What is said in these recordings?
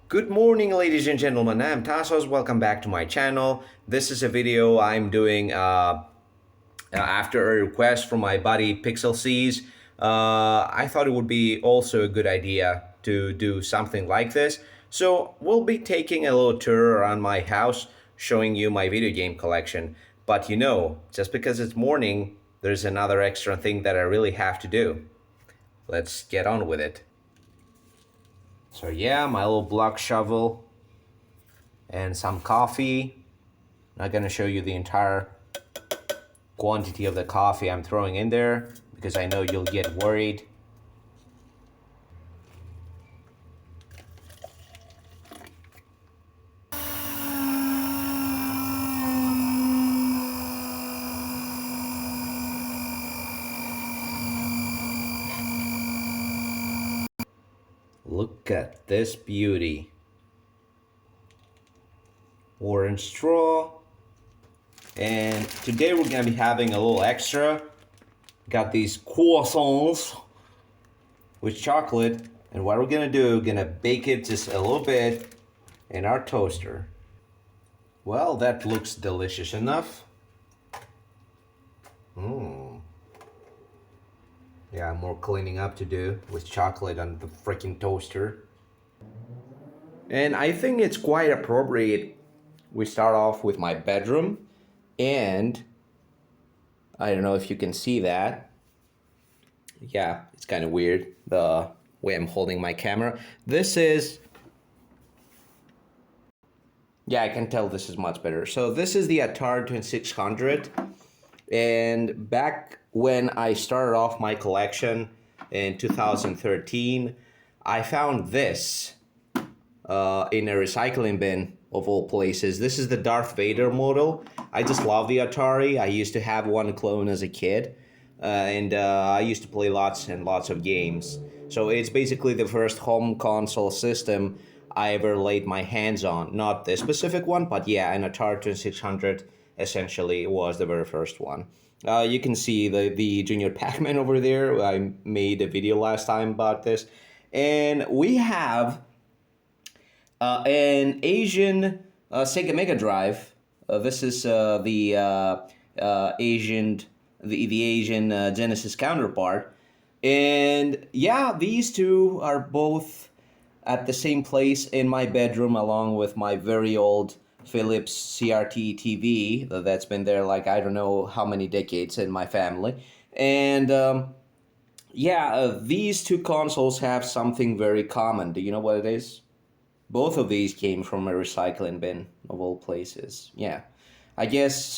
Good morning, ladies and gentlemen. I'm Tassos. Welcome back to my channel. This is a video I'm doing after a request from my buddy Pixel Seas. I thought it would be also a good idea to do something like this. So we'll be taking a little tour around my house, showing you my video game collection. But just because it's morning, there's another extra thing that I really have to do. Let's get on with it. So yeah, my little block shovel and some coffee. Not gonna show you the entire quantity of the coffee I'm throwing in there because I know you'll get worried. Look at this beauty. Orange straw. And today we're gonna be having a little extra. Got these croissants with chocolate. And what we're gonna do, we're gonna bake it just a little bit in our toaster. Well, that looks delicious enough. Yeah, more cleaning up to do with chocolate on the freaking toaster. And I think it's quite appropriate we start off with my bedroom. And I don't know if you can see that. Yeah, it's kind of weird the way I'm holding my camera. This is, yeah, I can tell this is much better. So this is the Atari 2600. And back when I started off my collection in 2013, I found this in a recycling bin of all places. This is the Darth Vader model. I just love the Atari. I used to have one clone as a kid, and I used to play lots and lots of games. So it's basically the first home console system I ever laid my hands on. Not this specific one, but yeah, an Atari 2600 essentially was the very first one. You can see the Junior Pac-Man over there. I made a video last time about this. And we have an Asian Sega Mega Drive. This is the Asian Genesis counterpart. And yeah, these two are both at the same place in my bedroom, along with my very old Philips CRT TV that's been there like I don't know how many decades in my family. And these two consoles have something very common. Do you know what it is? Both of these came from a recycling bin of all places. Yeah, I guess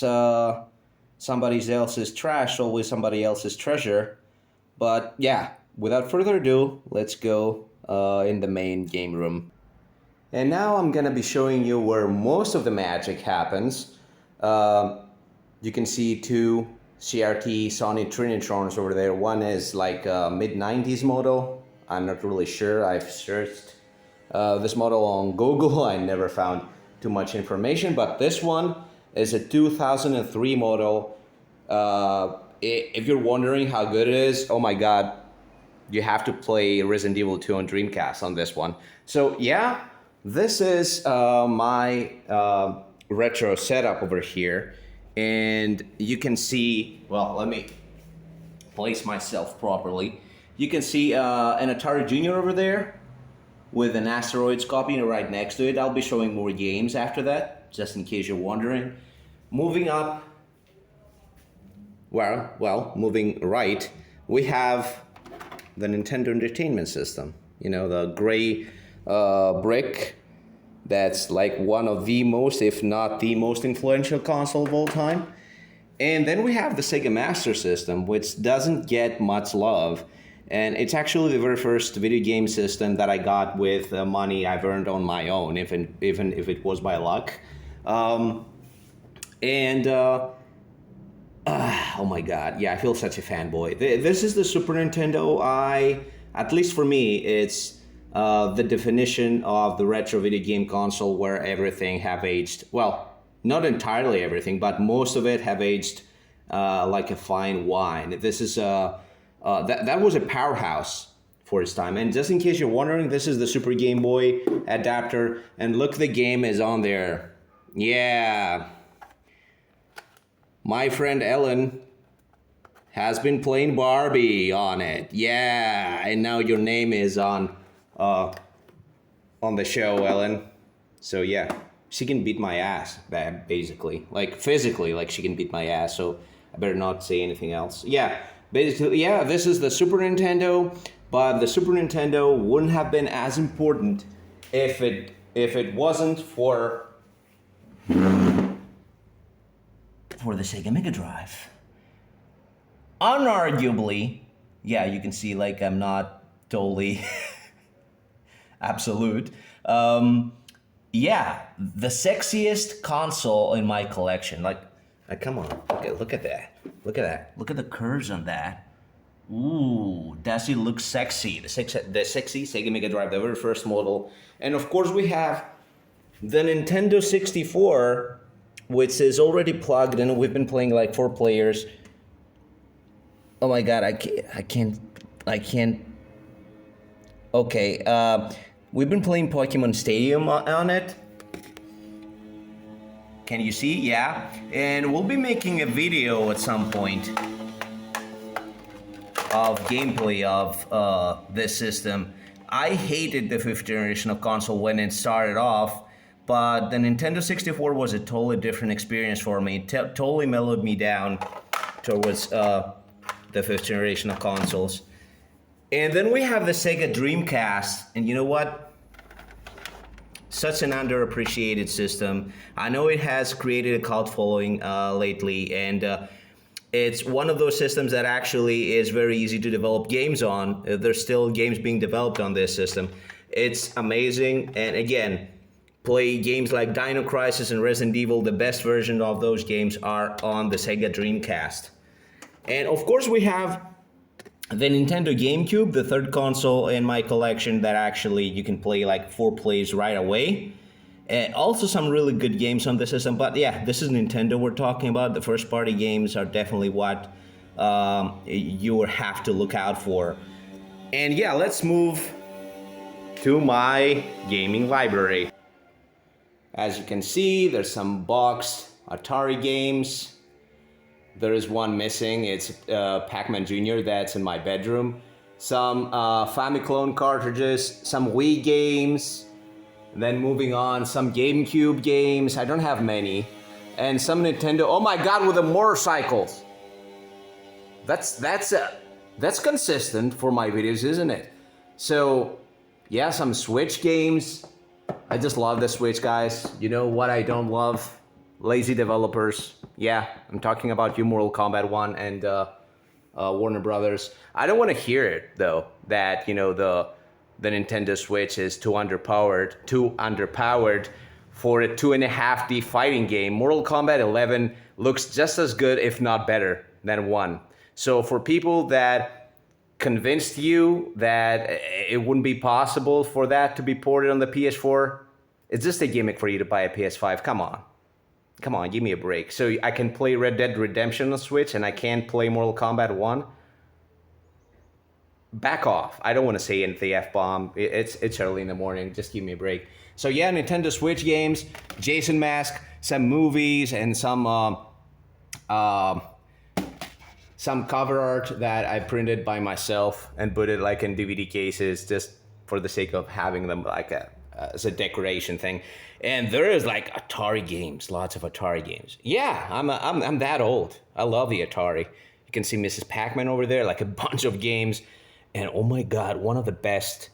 somebody else's trash always somebody else's treasure. But yeah, without further ado, let's go in the main game room. And now I'm gonna be showing you where most of the magic happens. You can see two CRT Sony Trinitrons over there. One is like a mid-90s model. I'm not really sure. I've searched this model on Google. I never found too much information, but this one is a 2003 model. If you're wondering how good it is, oh my god, you have to play Resident Evil 2 on Dreamcast on this one. So yeah, this is my retro setup over here, and you can see, well, let me place myself properly. You can see an Atari Junior over there with an Asteroids copy right next to it. I'll be showing more games after that, just in case you're wondering. Moving up, moving right, we have the Nintendo Entertainment System. You know, the gray brick that's like one of the most, if not the most influential console of all time. And then we have the Sega Master System, which doesn't get much love. And it's actually the very first video game system that I got with money I've earned on my own, even if it was by luck. Oh my god, yeah, I feel such a fanboy. This is the Super Nintendo. At least for me, it's the definition of the retro video game console where everything have aged, well, not entirely everything, but most of it have aged like a fine wine. This is that was a powerhouse for its time. And just in case you're wondering, this is the Super Game Boy adapter, and look, the game is on there. Yeah. My friend Ellen has been playing Barbie on it. Yeah, and now your name is on the show, Ellen. So yeah, she can beat my ass, basically. Like physically, like she can beat my ass, so I better not say anything else. Yeah, basically, yeah, this is the Super Nintendo, but the Super Nintendo wouldn't have been as important if it wasn't for the Sega Mega Drive. Unarguably, yeah, you can see like I'm not totally absolute. Yeah, the sexiest console in my collection. Like come on, look at that. Look at that. Look at the curves on that. Ooh, does it look sexy? The sexy Sega Mega Drive, the very first model. And of course we have the Nintendo 64, which is already plugged in. We've been playing like 4 players. Oh my god, I can't. Okay, we've been playing Pokemon Stadium on it. Can you see? Yeah. And we'll be making a video at some point of gameplay of this system. I hated the 5th generation of console when it started off, but the Nintendo 64 was a totally different experience for me. It totally mellowed me down towards the 5th generation of consoles. And then we have the Sega Dreamcast, and you know what? Such an underappreciated system. I know it has created a cult following lately, and it's one of those systems that actually is very easy to develop games on. There's still games being developed on this system. It's amazing, and again, play games like Dino Crisis and Resident Evil. The best version of those games are on the Sega Dreamcast. And of course we have the Nintendo GameCube, the 3rd console in my collection that actually you can play like 4 plays right away. And also some really good games on the system, but yeah, this is Nintendo we're talking about. The first party games are definitely what you have to look out for. And yeah, let's move to my gaming library. As you can see, there's some boxed Atari games. There is one missing. It's Pac-Man Jr. that's in my bedroom. Some Famiclone cartridges, some Wii games. Then moving on, some GameCube games. I don't have many. And some Nintendo. Oh my god, with the motorcycles. That's consistent for my videos, isn't it? So, yeah, some Switch games. I just love the Switch, guys. You know what I don't love? Lazy developers. Yeah, I'm talking about you, Mortal Kombat 1 and Warner Brothers. I don't want to hear it, though, that, you know, the Nintendo Switch is too underpowered for a 2.5D fighting game. Mortal Kombat 11 looks just as good, if not better, than 1. So for people that convinced you that it wouldn't be possible for that to be ported on the PS4, it's just a gimmick for you to buy a PS5. Come on. Come on, give me a break. So I can play Red Dead Redemption on Switch and I can't play Mortal Kombat 1? Back off. I don't want to say anything F-bomb. It's early in the morning. Just give me a break. So yeah, Nintendo Switch games, Jason Mask, some movies, and some cover art that I printed by myself and put it like in DVD cases just for the sake of having them like as a decoration thing. And there is like Atari games, lots of Atari games. Yeah, I'm that old. I love the Atari. You can see Mrs. Pac-Man over there, like a bunch of games. And oh my God, one of the best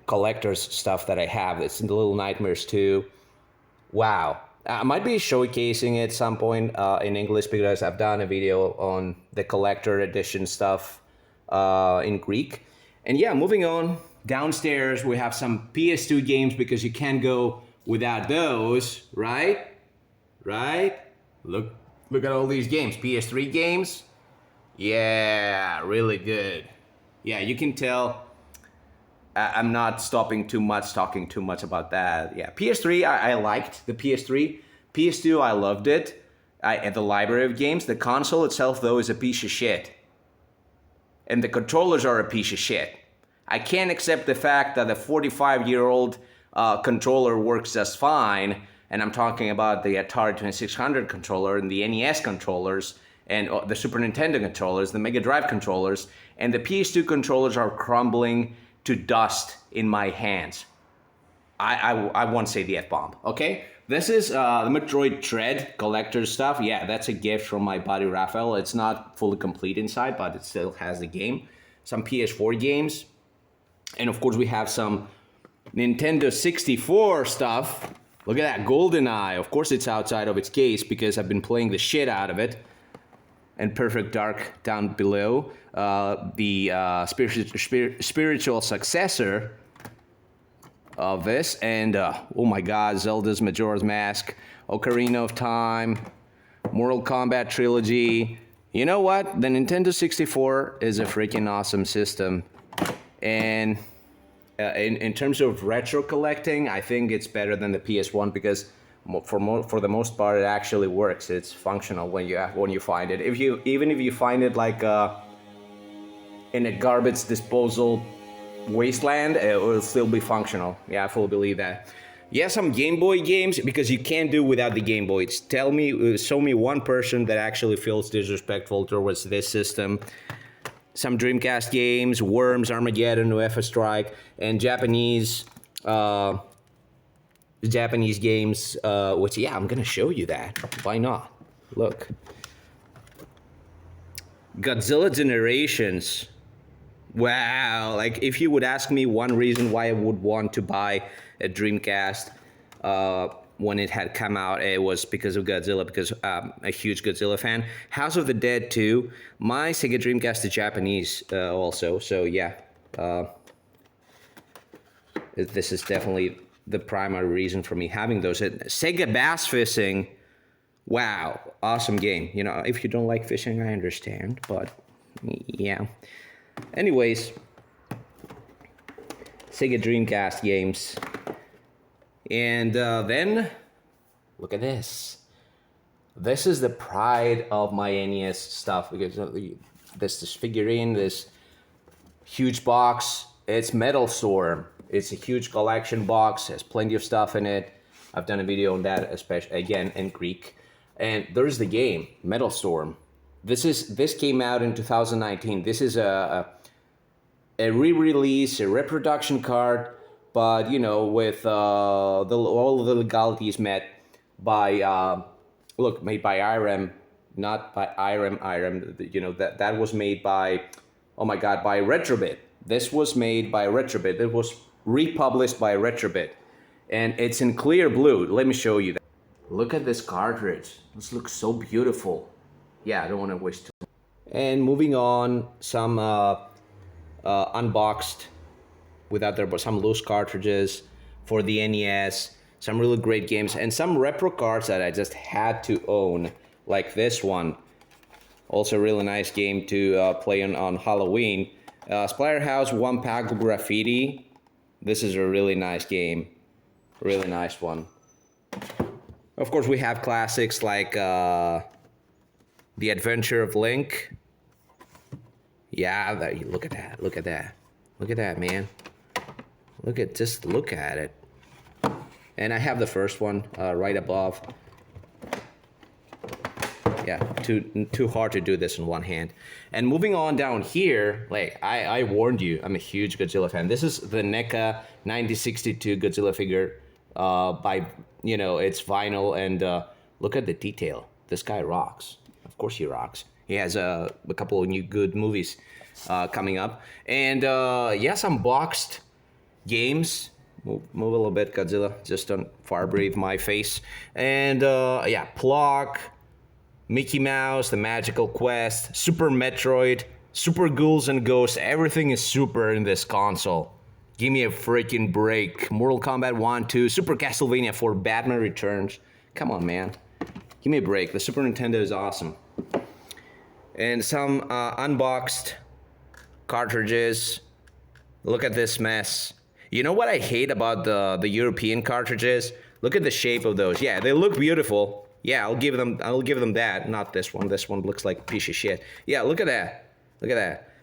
collector's stuff that I have. It's in the Little Nightmares 2. Wow. I might be showcasing it at some point in English because I've done a video on the collector edition stuff in Greek. And yeah, moving on. Downstairs, we have some PS2 games because you can't go without those, right? Right? Look at all these games. PS3 games. Yeah, really good. Yeah, you can tell I'm not talking too much about that. Yeah, PS3, I liked the PS3. PS2, I loved it. At the library of games. The console itself, though, is a piece of shit. and the controllers are a piece of shit. I can't accept the fact that the 45-year-old controller works just fine, and I'm talking about the Atari 2600 controller and the NES controllers and the Super Nintendo controllers, the Mega Drive controllers, and the PS2 controllers are crumbling to dust in my hands. I won't say the F-bomb, okay? This is the Metroid Dread collector stuff. Yeah, that's a gift from my buddy Raphael. It's not fully complete inside, but it still has the game. Some PS4 games. And of course we have some Nintendo 64 stuff. Look at that, GoldenEye. Of course it's outside of its case because I've been playing the shit out of it. And Perfect Dark down below. The spiritual successor of this. And oh my god, Zelda's Majora's Mask, Ocarina of Time, Mortal Kombat Trilogy. You know what? The Nintendo 64 is a freaking awesome system. And in terms of retro collecting, I think it's better than the PS1 because for the most part it actually works. It's functional when you find it. Even if you find it like in a garbage disposal wasteland, it will still be functional. Yeah, I fully believe that. Yeah, some Game Boy games, because you can't do without the Game Boy. Show me one person that actually feels disrespectful towards this system. Some Dreamcast games, Worms, Armageddon, UEFA Strike, and Japanese games, which, yeah, I'm gonna show you that. Why not? Look. Godzilla Generations. Wow, like if you would ask me one reason why I would want to buy a Dreamcast when it had come out, it was because of Godzilla, because I'm a huge Godzilla fan. House of the Dead 2. My Sega Dreamcast is Japanese also, so yeah. This is definitely the primary reason for me having those. Sega Bass Fishing. Wow, awesome game. You know, if you don't like fishing, I understand, but yeah. Anyways, Sega Dreamcast games. And then, look at this. This is the pride of my NES stuff, because this figurine, this huge box, it's Metal Storm. It's a huge collection box, has plenty of stuff in it. I've done a video on that, especially again in Greek. And there's the game, Metal Storm. This came out in 2019. This is a re-release, a reproduction card, but you know, with all of the legalities met by made by IREM, not by IREM. You know, that was made by, oh my god, by Retrobit. This was made by Retrobit. It was republished by Retrobit, and it's in clear blue. Let me show you that. Look at this cartridge. This looks so beautiful. Yeah, I don't want to waste too much. And moving on, some unboxed, but some loose cartridges for the NES, some really great games, and some retro cards that I just had to own, like this one. Also a really nice game to play on Halloween. Splatterhouse One Pack Graffiti. This is a really nice game. Really nice one. Of course, we have classics like The Adventure of Link. Yeah, look at that. Look at that. Look at that, man. Just look at it. And I have the first one right above. Yeah, too hard to do this in one hand. And moving on down here, like I warned you, I'm a huge Godzilla fan. This is the NECA 1962 Godzilla figure by, you know, it's vinyl, and look at the detail. This guy rocks. Of course he rocks. He has a couple of new good movies coming up. And yeah, some boxed games. Move a little bit, Godzilla. Just don't far breathe my face. And yeah, Plock, Mickey Mouse, The Magical Quest, Super Metroid, Super Ghouls and Ghosts. Everything is super in this console. Give me a freaking break. Mortal Kombat 1, 2, Super Castlevania 4, Batman Returns. Come on, man. Give me a break. The Super Nintendo is awesome. And some unboxed cartridges. Look at this mess. You know what I hate about the European cartridges? Look at the shape of those. Yeah, they look beautiful. Yeah, I'll give them that. Not this one. This one looks like a piece of shit. Yeah, look at that. Look at that.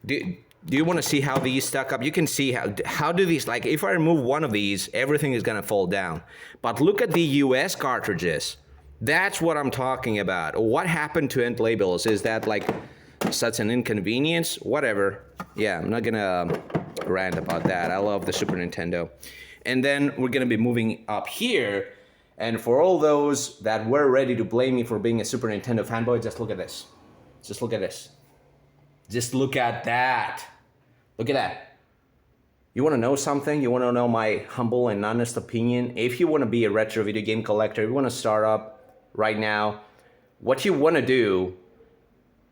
Do you want to see how these stack up? You can see how do these, like if I remove one of these, everything is gonna fall down. But look at the US cartridges. That's what I'm talking about. What happened to end labels? Is that like such an inconvenience? Whatever. Yeah, I'm not gonna rant about that. I love the Super Nintendo. And then we're gonna be moving up here. And for all those that were ready to blame me for being a Super Nintendo fanboy, just look at this. Just look at this. Just look at that. Look at that. You want to know something? You want to know my humble and honest opinion? If you want to be a retro video game collector, if you want to start up right now, what you want to do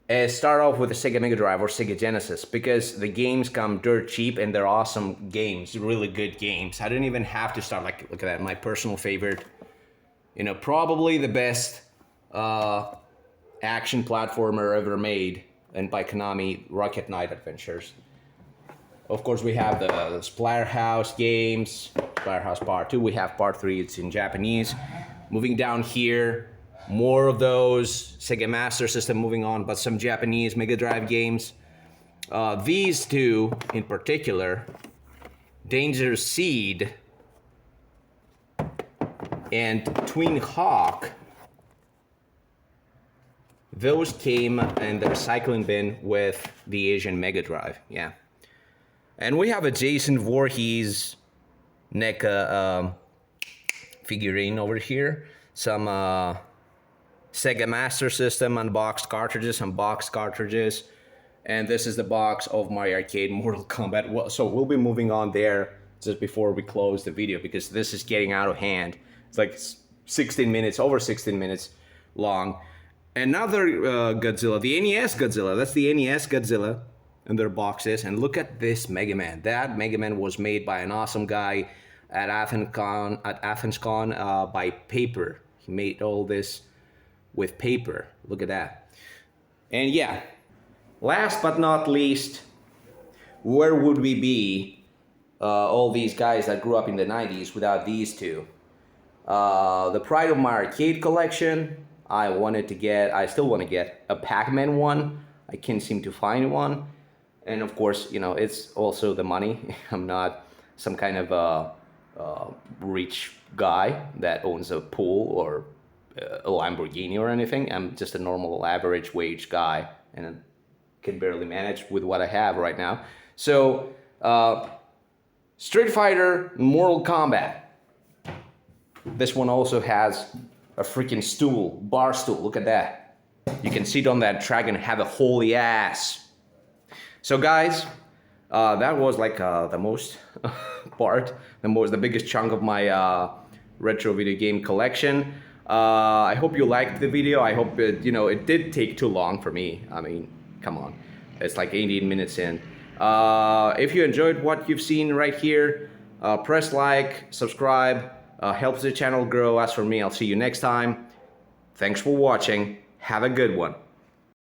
is start off with a Sega Mega Drive or Sega Genesis, because the games come dirt cheap and they're awesome games, really good games. I didn't even have to start, like, look at that, my personal favorite, you know, probably the best action platformer ever made, and by Konami, Rocket Knight Adventures. Of course, we have the Splatterhouse games, Splatterhouse Part 2. We have Part 3, it's in Japanese. Moving down here, more of those, Sega Master System moving on, but some Japanese Mega Drive games. These two in particular, Danger Seed and Twin Hawk, those came in the recycling bin with the Asian Mega Drive, yeah. And we have a Jason Voorhees NECA figurine over here. Some Sega Master System unboxed cartridges, some box cartridges. And this is the box of my arcade Mortal Kombat. So we'll be moving on there just before we close the video, because this is getting out of hand. It's like 16 minutes, over 16 minutes long. Another Godzilla, the NES Godzilla. That's the NES Godzilla in their boxes. And look at this Mega Man. That Mega Man was made by an awesome guy at AthensCon by paper. He made all this with paper. Look at that. And yeah, last but not least, where would we be, all these guys that grew up in the 90s, without these two? The pride of my arcade collection. I still want to get a Pac-Man one. I can't seem to find one. And of course, you know, it's also the money. I'm not some kind of rich guy that owns a pool or a Lamborghini or anything. I'm just a normal average wage guy and can barely manage with what I have right now. So, Street Fighter, Mortal Kombat. This one also has a freaking stool, bar stool. Look at that. You can sit on that track and have a holy ass. So guys, that was like the most part, the biggest chunk of my retro video game collection. I hope you liked the video. I hope it did take too long for me. I mean, come on, it's like 18 minutes in. If you enjoyed what you've seen right here, press like, subscribe. Helps the channel grow. As for me, I'll see you next time. Thanks for watching. Have a good one.